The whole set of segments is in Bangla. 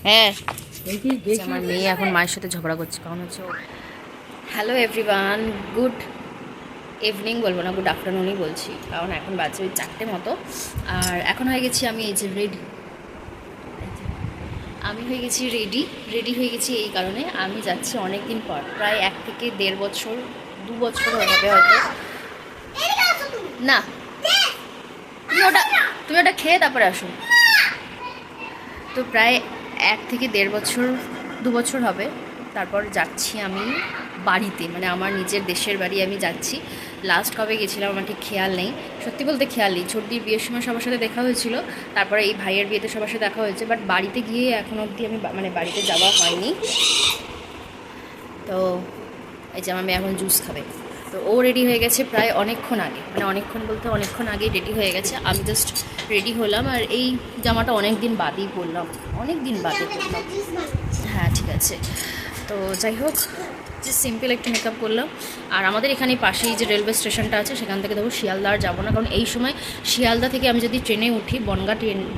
হ্যাঁ আমার মেয়ে এখন মায়ের সাথে ঝগড়া করছে, কারণ হচ্ছে হ্যালো এভরিওয়ান, গুড ইভিনিং বলবো না, গুড আফটারনুনই বলছি, কারণ এখন বাজে ওই 4টে মতো। আর এখন হয়ে গেছি আমি এই যে রেডি, আমি হয়ে গেছি রেডি হয়ে গেছি এই কারণে আমি যাচ্ছি অনেক দিন পর, প্রায় 1 থেকে 1.5 বছর 2 বছর হবে হয়তো না। তুমি ওটা খেয়ে তারপরে আসো। তো প্রায় 1 থেকে 1.5 বছর 2 বছর হবে, তারপর যাচ্ছি আমি বাড়িতে, মানে আমার নিজের দেশের বাড়ি আমি যাচ্ছি। লাস্ট কবে গেছিলাম আমার ঠিক খেয়াল নেই, সত্যি বলতে খেয়াল নেই। ছোটদির বিয়ের সময় সবার সাথে দেখা হয়েছিল, তারপরে এই ভাইয়ের বিয়েতে সবার সাথে দেখা হয়েছে, বাট বাড়িতে গিয়ে এখন অবধি আমি মানে বাড়িতে যাওয়া হয়নি। তো এই যে আমার মেয়ে এখন জুস খাবে, তো ও রেডি হয়ে গেছে প্রায় অনেকক্ষণ আগে, মানে অনেকক্ষণ বলতে অনেকক্ষণ আগেই রেডি হয়ে গেছে। আমি জাস্ট রেডি হলাম, আর এই জামাটা অনেক দিন বাদেই পরলাম, অনেক দিন বাদে পরলাম। হ্যাঁ ঠিক আছে, তো যাই হোক, যে সিম্পল একটা মেকআপ করলাম। আর আমাদের এখানে পাশেই যে রেলওয়ে স্টেশনটা আছে, সেখান থেকে দেখো শিয়ালদা আর যাবো না, কারণ এই সময় শিয়ালদা থেকে আমি যদি ট্রেনে উঠি,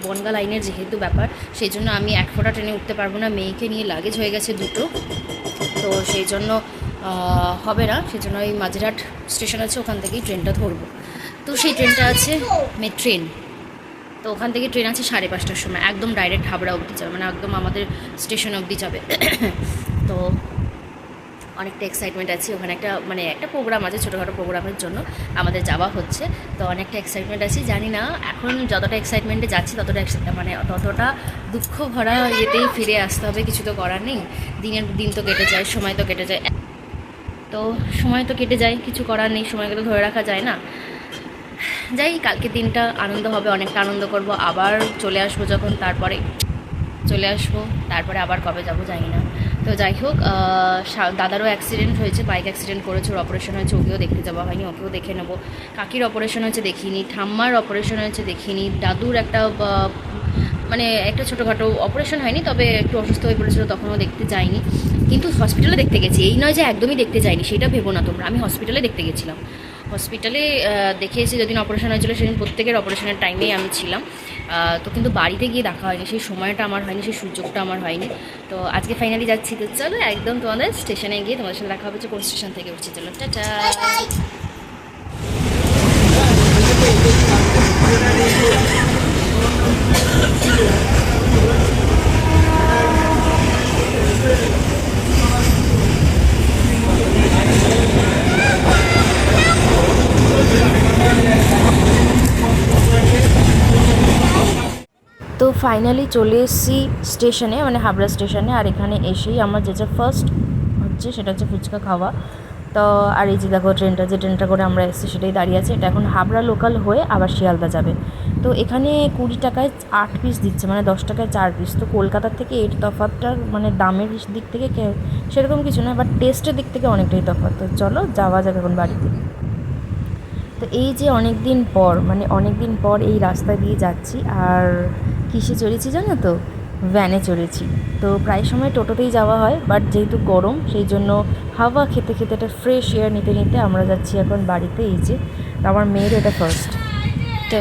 বনগা লাইনের যেহেতু ব্যাপার, সেই জন্য আমি 1 ফোঁটা ট্রেনে উঠতে পারবো না। মেয়েকে নিয়ে লাগেজ হয়ে গেছে 2টো, তো সেই জন্য হবে না। সেই জন্য ওই মাঝেরহাট স্টেশন আছে, ওখান থেকেই ট্রেনটা ধরবো। তো সেই ট্রেনটা আছে ট্রেন, তো ওখান থেকে ট্রেন আছে 5:30টার সময়, একদম ডাইরেক্ট হাবড়া অবধি যাবে, মানে একদম আমাদের স্টেশন অবধি যাবে। তো অনেকটা এক্সাইটমেন্ট আছে, ওখানে একটা প্রোগ্রাম আছে, ছোটোখাটো প্রোগ্রামের জন্য আমাদের যাওয়া হচ্ছে। তো অনেকটা এক্সাইটমেন্ট আছে, জানি না এখন যতটা এক্সাইটমেন্টে যাচ্ছি ততটা দুঃখ ভরা ইয়েতেই ফিরে আসতে হবে, কিছু তো করার নেই। দিনের দিন তো কেটে যায়, সময় তো কেটে যায়, তো সময় তো কেটে যায়, কিছু করার নেই, সময়কে তো ধরে রাখা যায় না। যাই, কালকে দিনটা আনন্দ হবে, অনেকটা আনন্দ করব, আবার চলে আসবো যখন, তারপরে চলে আসবো, তারপরে আবার কবে যাব জানি না। তো যাই হোক, দাদারও অ্যাক্সিডেন্ট হয়েছে, বাইক অ্যাক্সিডেন্ট করেছে, ওর অপারেশন হয়েছে, ওকেও দেখতে যাওয়া হয়নি, ওকেও দেখে নেবো। কাকির অপারেশন হয়েছে দেখিনি, ঠাম্মার অপারেশন হয়েছে দেখিনি, দাদুর একটা ছোটোখাটো অপারেশন হয়নি, তবে একটু অসুস্থ হয়ে পড়েছিল, তখনও দেখতে যাইনি। কিন্তু হসপিটালে দেখতে গেছি, এই নয় যে একদমই দেখতে যাইনি, সেটা ভেবো না তোমরা। আমি হসপিটালে দেখতে গেছিলাম, হসপিটালে দেখিয়েছি। যেদিন অপারেশন হয়েছিল সেদিন প্রত্যেকের অপারেশনের টাইমেই আমি ছিলাম। তো কিন্তু বাড়িতে গিয়ে দেখা হয়নি, সেই সময়টা আমার হয়নি, সেই সুযোগটা আমার হয়নি। তো আজকে ফাইনালি যাচ্ছি, তো চলো একদম তোমাদের স্টেশনে গিয়ে তোমাদের সাথে দেখা হবে, যে কোন স্টেশন থেকে উঠছি। চলো টাটা। তো ফাইনালি চলে এসেছি স্টেশনে, মানে হাবড়া স্টেশনে। আর এখানে এসেই আমার যেটা ফার্স্ট হচ্ছে সেটা হচ্ছে ফুচকা খাওয়া। তো আর এই যে দেখো যে ট্রেনটা করে আমরা এসেছি সেটাই দাঁড়িয়ে আছে। এটা এখন হাবড়া লোকাল হয়ে আবার শিয়ালদা যাবে। তো এখানে 20 টাকায় 8 পিস দিচ্ছে, মানে 10 টাকায় 4 পিস। তো কলকাতার থেকে এই তফাৎটা, মানে দামের দিক থেকে সেরকম কিছু নয়, বাট টেস্টের দিক থেকে অনেকটাই তফাৎ। তো চলো যাওয়া যাবে এখন বাড়িতে। তো এই যে অনেক দিন পর এই রাস্তা দিয়ে যাচ্ছি, আর কিসে চড়েছি জানো তো? ভ্যানে চড়েছি। তো প্রায় সময় টোটোতেই যাওয়া হয়, বাট যেহেতু গরম সেই জন্য হাওয়া খেতে খেতে, একটা ফ্রেশ এয়ার নিতে নিতে আমরা যাচ্ছি এখন বাড়িতে। এই যে আমার মেয়ের এটা ফার্স্ট। তো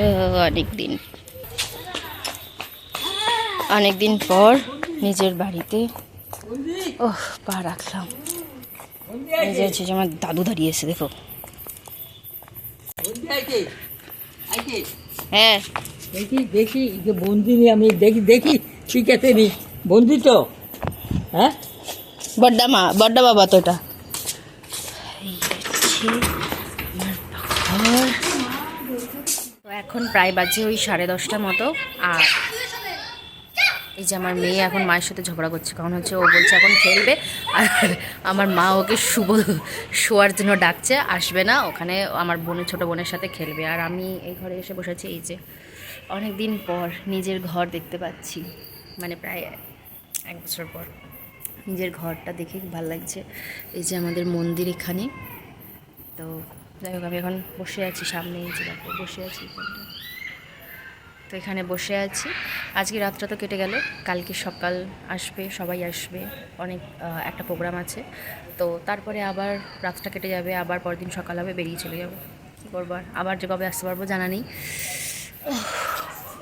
অনেক দিন পর নিজের বাড়িতে পা রাখলাম। এই যে হচ্ছে আমার দাদু দাঁড়িয়ে এসে, দেখো। হ্যাঁ দেখি যে বন্দি নি, আমি দেখি ঠিক আছে নি বন্দি তো। হ্যাঁ বড্ডা বাবা তো এটা। তো এখন প্রায় বাজে ওই 10:30 মতো। আর এই যে আমার মেয়ে এখন মায়ের সাথে ঝগড়া করছে, কারণ হচ্ছে ও বলছে এখন খেলবে, আর আমার মা ওকে শোয়ার জন্য ডাকছে, আসবে না, ওখানে আমার ছোটো বোনের সাথে খেলবে। আর আমি এই ঘরে এসে বসেছি, এই যে অনেক দিন পর নিজের ঘর দেখতে পাচ্ছি, মানে প্রায় 1 বছর পর নিজের ঘরটা দেখে ভালো লাগছে। এই যে আমাদের মন্দির এখানে। তো যাই হোক, আমি এখন বসে আছি সামনে, এই যে বসে আছি এখানটা। তো এখানে বসে আছি, আজকে রাতটা তো কেটে গেল, কালকে সকাল আসবে, সবাই আসবে, অনেক একটা প্রোগ্রাম আছে। তো তারপরে আবার রাতটা কেটে যাবে, আবার পরদিন সকাল হবে, বেরিয়ে চলে যাবো। কী করবো, আবার যে কবে আসতে পারবো জানা নেই।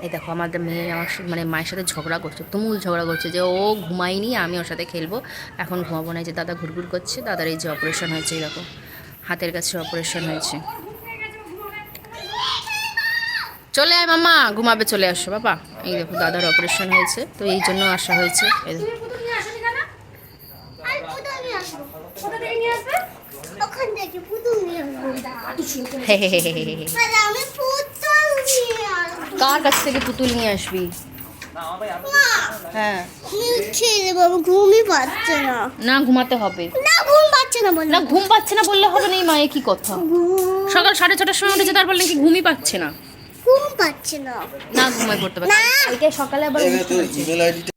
এই দেখো আমাদের মেয়ে আমার মানে মায়ের সাথে ঝগড়া করছে, তুমুল ঝগড়া করছে যে ও ঘুমায়নি, আমি ওর সাথে খেলবো, এখন ঘুমাবো না। যে দাদা ঘুরঘুর করছে, দাদার এই যে অপারেশন হয়েছে, এই দেখো হাতের কাছে অপারেশন হয়েছে। চলে আয় মামা, ঘুমাবে, চলে আসো বাবা। এই দেখো দাদার অপারেশন হয়েছে, তো এই জন্য আসা হয়েছে। এই দেখো। হে হে হে হে হে হে। কার কাছ থেকে পুতুল নিয়ে আসবি? হ্যাঁ ঘুমই পাচ্ছে না। না, ঘুমাতে হবে না ঘুম পাচ্ছে না বলে না, ঘুম পাচ্ছে না বললে হবে না। এই মায়ে কি কথা, সকাল 6:30টার সময় উঠেছে, তারপর নাকি ঘুমই পাচ্ছে না। ঘুম পাচ্ছে না। না, ঘুমায় পড়তে পারছে না। কালকে সকালে আবার অনুষ্ঠান আছে।